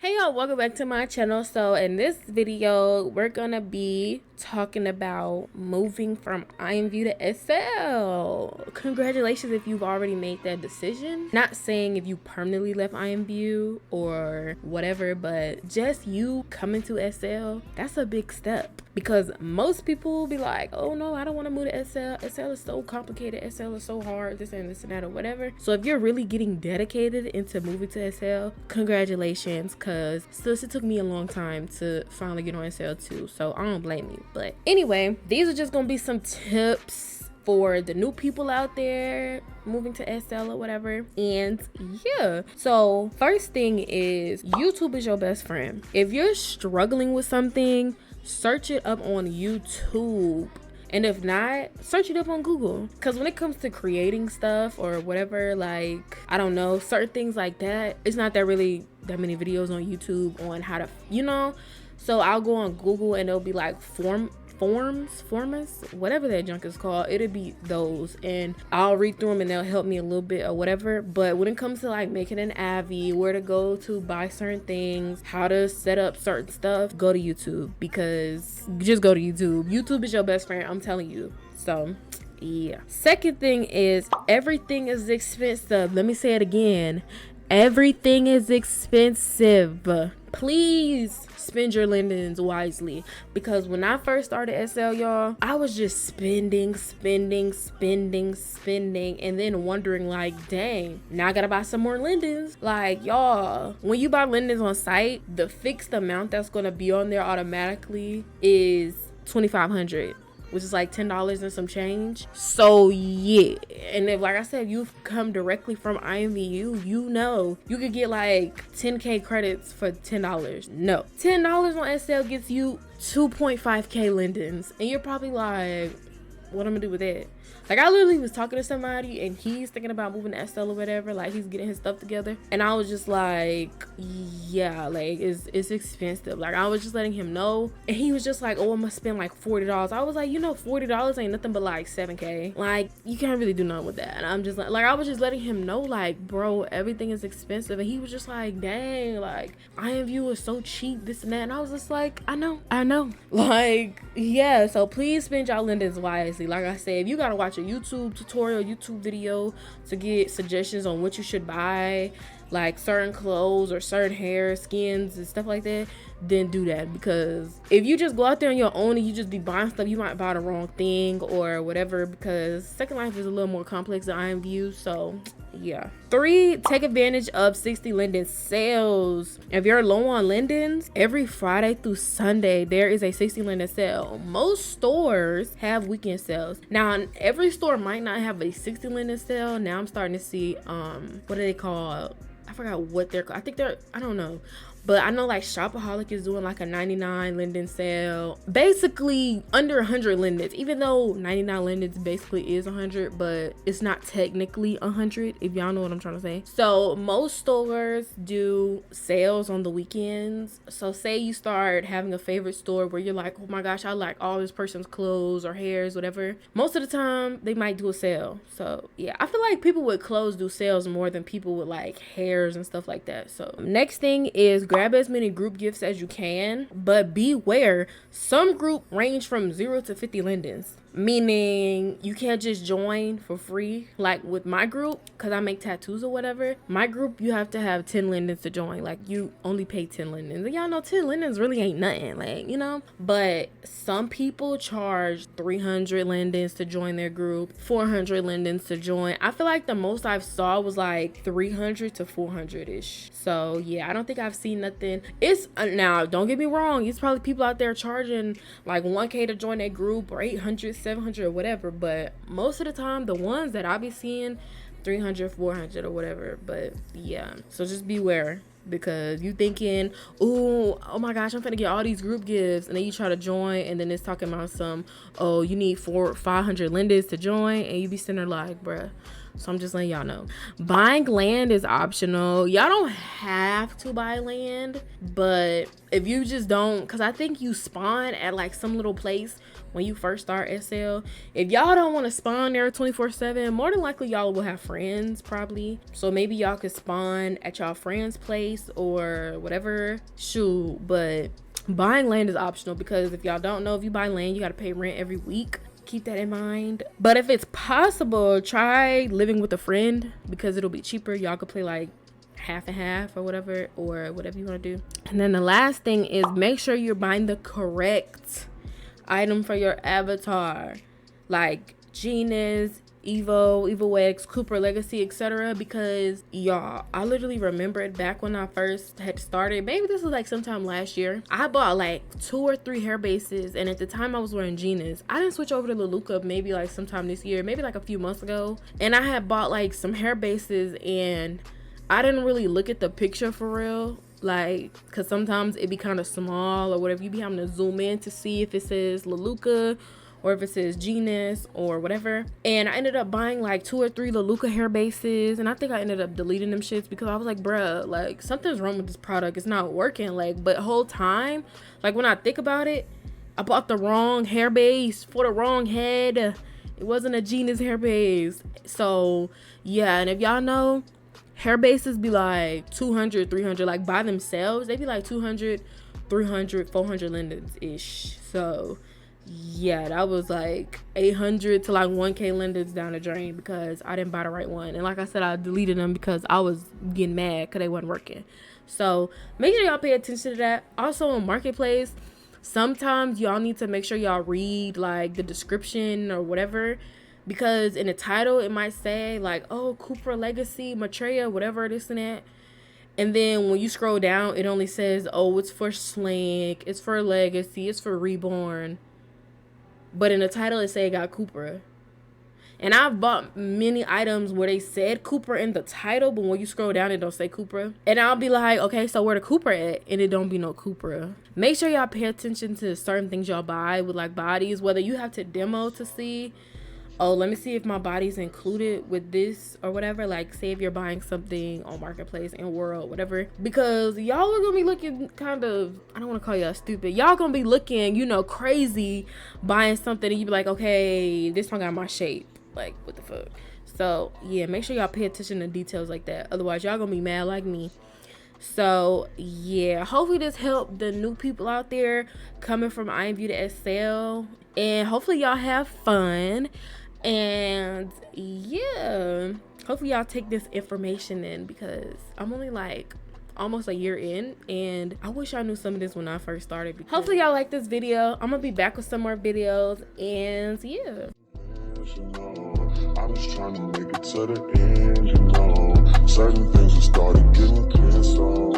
Hey y'all, welcome back to my channel. So in this video we're gonna be talking about moving from IMVU to SL. Congratulations if you've already made that decision. Not saying if you permanently left IMVU or whatever, but just you coming to SL, that's a big step. Because most people will be like, oh no, I don't want to move to SL. SL is so complicated. SL is so hard, this and that or whatever. So if you're really getting dedicated into moving to SL, congratulations. Cause sis, it took me a long time to finally get on SL too. So I don't blame you. But anyway, these are just gonna be some tips for the new people out there moving to SL or whatever. And yeah, so first thing is YouTube is your best friend. If you're struggling with something, search it up on YouTube. And if not, search it up on Google. Because when it comes to creating stuff or whatever, like, I don't know, certain things like that, it's not that really that many videos on YouTube on how to, So I'll go on Google and it'll be like forms, whatever that junk is called. It'll be those, and I'll read through them and they'll help me a little bit or whatever. But when it comes to like making an Avi, where to go to buy certain things, how to set up certain stuff, go to YouTube. Because just go to YouTube. YouTube is your best friend, I'm telling you. So yeah. Second thing is everything is expensive. Let me say it again. Everything is expensive. Please spend your Lindens wisely, because when I first started SL, y'all, I was just spending, and then wondering like, dang, now I gotta buy some more Lindens. Like, y'all, when you buy Lindens on site, the fixed amount that's gonna be on there automatically is $2,500, which is like $10 and some change. So yeah, and if, like I said, you've come directly from IMVU, you could get like 10k credits for $10. No, $10 on SL gets you 2.5k Lindens, and you're probably like, what I'm gonna do with that? Like, I literally was talking to somebody and he's thinking about moving to SL or whatever, like he's getting his stuff together, and I was just like, yeah, like it's expensive. Like, I was just letting him know, and he was just like, oh, I'm gonna spend like $40. I was like, $40 ain't nothing but like 7k. Like, you can't really do nothing with that. And I'm just like I was just letting him know, like, bro, everything is expensive. And he was just like, dang, like IMVU is so cheap, this and that. And I was just like, I know. Like, yeah, so please spend y'all Lindens wisely. Like I said, if you gotta watch a YouTube tutorial, YouTube video to get suggestions on what you should buy, like certain clothes or certain hair skins and stuff like that, then do that. Because if you just go out there on your own and you just be buying stuff, you might buy the wrong thing or whatever, because Second Life is a little more complex than IMVU. So yeah. 3, take advantage of 60 Linden sales. If you're low on Lindens, every Friday through Sunday there is a 60 Linden sale. Most stores have weekend sales. Now, every store might not have a 60 Linden sale. Now I'm starting to see what are they called? I forgot what they're called. I think they're, I don't know. But I know like Shopaholic is doing like a 99 Linden sale. Basically under 100 Lindens, even though 99 Lindens basically is 100, but it's not technically 100, if y'all know what I'm trying to say. So most stores do sales on the weekends. So say you start having a favorite store where you're like, oh my gosh, I like all this person's clothes or hairs, whatever. Most of the time they might do a sale. So yeah, I feel like people with clothes do sales more than people with like hairs and stuff like that. So next thing is grab as many group gifts as you can, but beware, some group range from 0 to 50 Lindens. Meaning you can't just join for free. Like with my group, because I make tattoos or whatever, my group, you have to have 10 Lindens to join. Like, you only pay 10 Lindens. And y'all know 10 Lindens really ain't nothing, like, But some people charge 300 Lindens to join their group, 400 Lindens to join. I feel like the most I've saw was like 300 to 400-ish. So yeah, I don't think I've seen nothing. It's now, don't get me wrong, it's probably people out there charging like 1k to join their group, or 800, 700 or whatever, but most of the time the ones that I be seeing 300, 400 or whatever. But yeah, so just beware, because you thinking, oh my gosh, I'm finna get all these group gifts, and then you try to join and then it's talking about some, oh, you need 400-500 Lindens to join, and you be sitting there like, bruh, So I'm just letting y'all know. Buying land is optional. Y'all don't have to buy land, but if you just don't, because I think you spawn at like some little place when you first start SL. If y'all don't want to spawn there 24/7, more than likely y'all will have friends probably. So maybe y'all could spawn at y'all friend's place or whatever. Shoot, but buying land is optional, because if y'all don't know, if you buy land, you got to pay rent every week. Keep that in mind. But if it's possible, try living with a friend, because it'll be cheaper. Y'all could play like half and half or whatever you want to do. And then the last thing is, make sure you're buying the correct item for your avatar, like Genus, Evo X, Kupra, Legacy, etc. Because y'all, I literally remember it back when I first had started. Maybe this was like sometime last year. I bought like 2 or 3 hair bases, and at the time I was wearing Genus. I didn't switch over to Leluca maybe like sometime this year, maybe like a few months ago. And I had bought like some hair bases, and I didn't really look at the picture for real. Like, because sometimes it be kind of small or whatever. You be having to zoom in to see if it says Leluca or if it says Genus or whatever. And I ended up buying like 2 or 3 Leluca hair bases, and I think I ended up deleting them shits because I was like, bruh, like something's wrong with this product. It's not working. Like, but whole time, like when I think about it, I bought the wrong hair base for the wrong head. It wasn't a Genus hair base. So yeah, and if y'all know, hair bases be like 200, 300, like by themselves, they be like 200, 300, 400 lindens ish. So yeah, that was like 800 to like 1K lindens down the drain because I didn't buy the right one. And like I said, I deleted them because I was getting mad because they wasn't working. So make sure y'all pay attention to that. Also on Marketplace, sometimes y'all need to make sure y'all read like the description or whatever, because in the title it might say like, oh, Kupra, Legacy, Maitreya, whatever, this and that. And then when you scroll down, it only says, oh, it's for Slink, it's for Legacy, it's for Reborn. But in the title it say it got Kupra. And I've bought many items where they said Kupra in the title, but when you scroll down it don't say Kupra. And I'll be like, okay, so where the Kupra at? And it don't be no Kupra. Make sure y'all pay attention to certain things y'all buy with like bodies, whether you have to demo to see, oh, let me see if my body's included with this or whatever. Like, say if you're buying something on Marketplace and World, whatever. Because y'all are going to be looking kind of, I don't want to call y'all stupid. Y'all going to be looking, you know, crazy buying something and you be like, okay, this one got my shape. Like, what the fuck? So, yeah, make sure y'all pay attention to details like that. Otherwise, y'all going to be mad like me. So, yeah, hopefully this helped the new people out there coming from IMVU to SL. And hopefully y'all have fun. And yeah, hopefully y'all take this information in, because I'm only like almost a year in and I wish I knew some of this when I first started. Hopefully y'all like this video. I'm gonna be back with some more videos, and yeah, I'm just trying to make it to the end, you know. Certain things have started getting clear, so